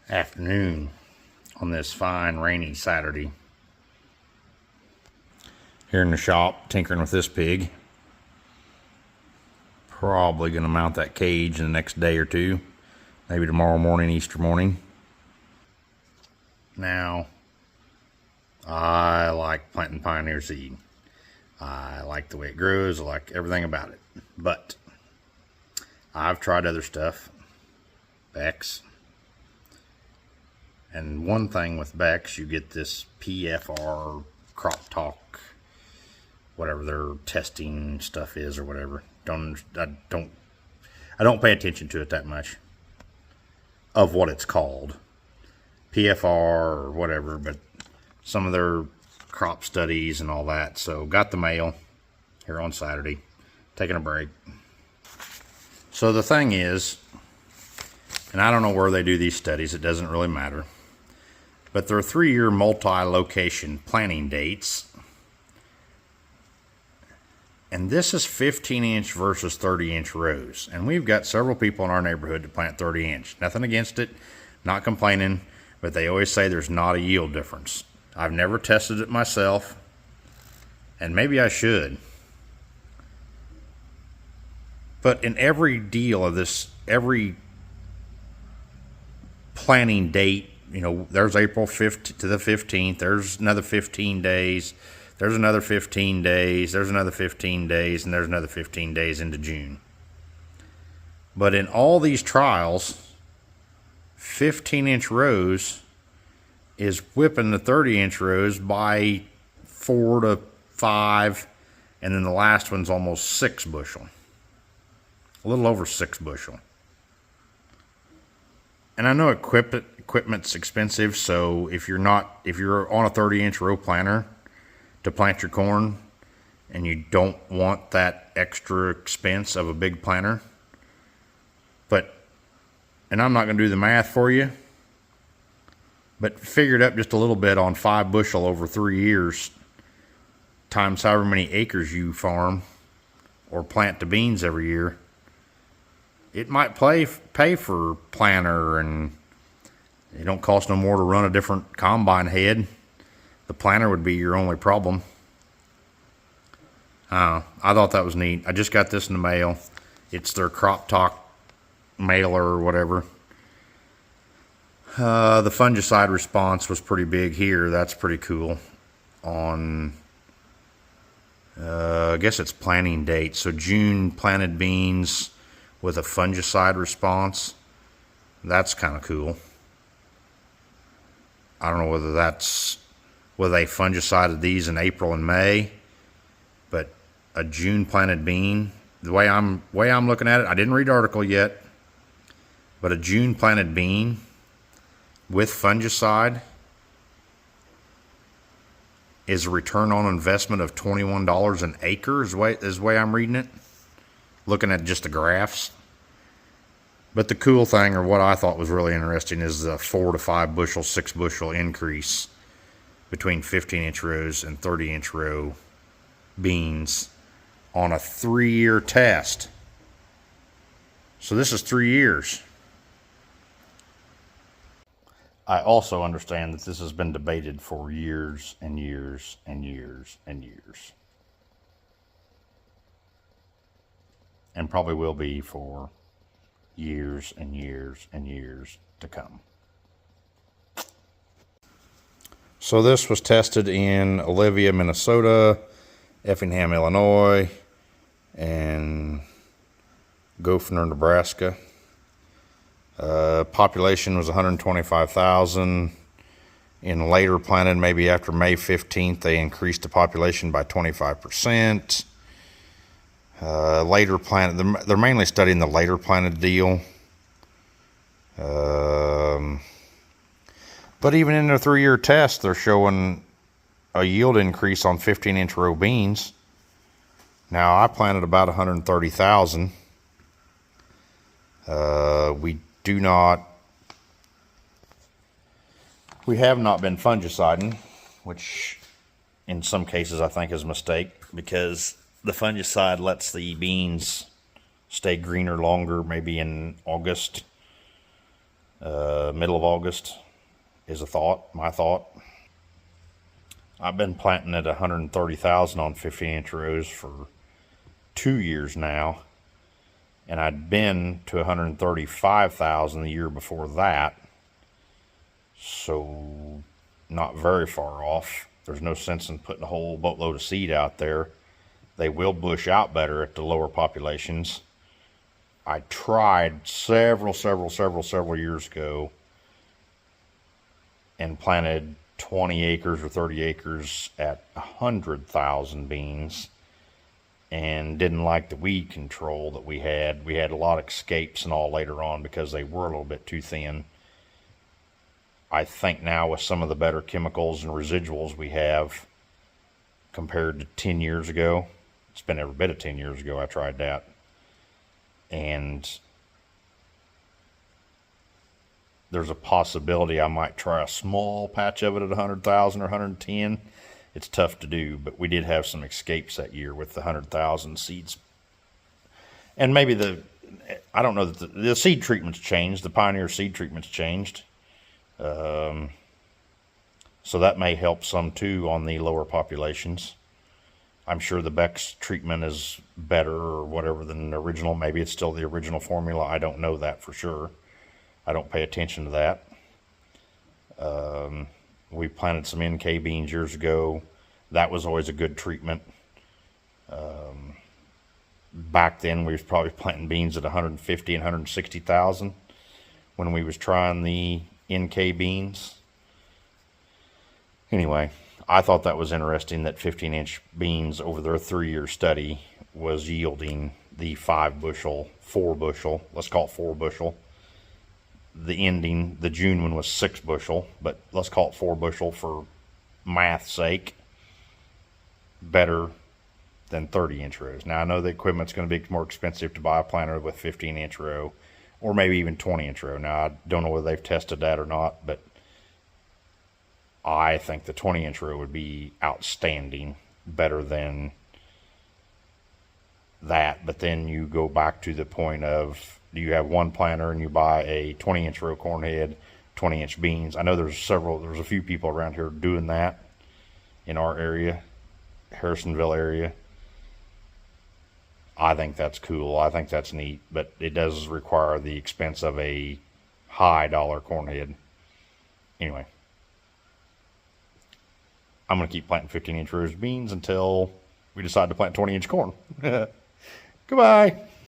afternoon on this fine rainy Saturday. Here in the shop, tinkering with this pig. Probably going to mount that cage in the next day or two. Maybe tomorrow morning, Easter morning. Now, I like planting Pioneer seed. I like the way it grows. I like everything about it. But I've tried other stuff. Bex. And one thing with Bex, you get this PFR crop talk, whatever their testing stuff is or whatever. I don't pay attention to it that much of what it's called, PFR or whatever, but some of their crop studies and all that. So got the mail here on Saturday, taking a break. So the thing is, and I don't know where they do these studies, it doesn't really matter, but there are 3-year multi-location planting dates. And this is 15-inch versus 30-inch rows. And we've got several people in our neighborhood to plant 30-inch. Nothing against it, not complaining, but they always say there's not a yield difference. I've never tested it myself, and maybe I should. But in every deal of this, every planting date, you know, there's April 5th to the 15th, there's another 15 days, there's another 15 days, there's another 15 days, and there's another 15 days into June. But in all these trials, 15-inch rows is whipping the 30-inch rows by 4 to 5, and then the last one's almost 6 bushel. A little over 6 bushel. And I know equipment's expensive, so if you're on a 30-inch row planter to plant your corn and you don't want that extra expense of a big planter, and I'm not going to do the math for you, but figure it up just a little bit on 5 bushel over 3 years times however many acres you farm or plant the beans every year. It might pay for planter, and it don't cost no more to run a different combine head. The planter would be your only problem. I thought that was neat. I just got this in the mail. It's their Crop Talk mailer or whatever. The fungicide response was pretty big here. That's pretty cool. On, I guess it's planting date. So June planted beans with a fungicide response. That's kind of cool. I don't know whether they fungicided these in April and May, but a June planted bean, the way I'm looking at it, I didn't read the article yet, but a June planted bean with fungicide is a return on investment of $21 an acre is the way I'm reading it, looking at just the graphs. But the cool thing, or what I thought was really interesting, is the 4 to 5 bushel, 6 bushel increase between 15-inch rows and 30-inch row beans on a 3-year test. So this is 3 years. I also understand that this has been debated for years and years and years and years. And probably will be for years and years and years to come. So this was tested in Olivia, Minnesota, Effingham, Illinois, and Goffner, Nebraska. Population was 125,000. In later planted, maybe after May 15th, they increased the population by 25%. Later planted, they're mainly studying the later planted deal. But even in their 3-year test, they're showing a yield increase on 15-inch row beans. Now, I planted about 130,000. We have not been fungiciding, which in some cases I think is a mistake, because the fungicide lets the beans stay greener longer, maybe in August, middle of August is my thought. I've been planting at 130,000 on 15-inch rows for 2 years now, and I'd been to 135,000 the year before that, so not very far off. There's no sense in putting a whole boatload of seed out there. They will bush out better at the lower populations. I tried several years ago and planted 20 acres or 30 acres at 100,000 beans, and didn't like the weed control that we had. We had a lot of escapes and all later on because they were a little bit too thin. I think now with some of the better chemicals and residuals we have compared to 10 years ago, it's been every bit of 10 years ago I tried that, and there's a possibility I might try a small patch of it at 100,000 or 110. It's tough to do, but we did have some escapes that year with the 100,000 seeds. And maybe I don't know that the seed treatment's changed. The Pioneer seed treatment's changed. So that may help some too on the lower populations. I'm sure the Beck's treatment is better or whatever than the original. Maybe it's still the original formula. I don't know that for sure. I don't pay attention to that. We planted some NK beans years ago. That was always a good treatment. Back then we was probably planting beans at 150 and 160,000 when we was trying the NK beans. Anyway, I thought that was interesting that 15-inch beans over their 3-year study was yielding the 5 bushel, 4 bushel, let's call it 4 bushel. The June one was 6 bushel, but let's call it 4 bushel for math's sake. Better than 30-inch rows. Now I know the equipment's going to be more expensive to buy a planter with 15-inch row, or maybe even 20-inch row. Now I don't know whether they've tested that or not, but I think the 20-inch row would be outstanding, better than that. But then you go back to the point of, do you have one planter and you buy a 20-inch row corn head, 20-inch beans? I know there's a few people around here doing that in our area, Harrisonville area. I think that's cool. I think that's neat, but it does require the expense of a high dollar corn head. Anyway, I'm going to keep planting 15-inch rows of beans until we decide to plant 20-inch corn. Goodbye.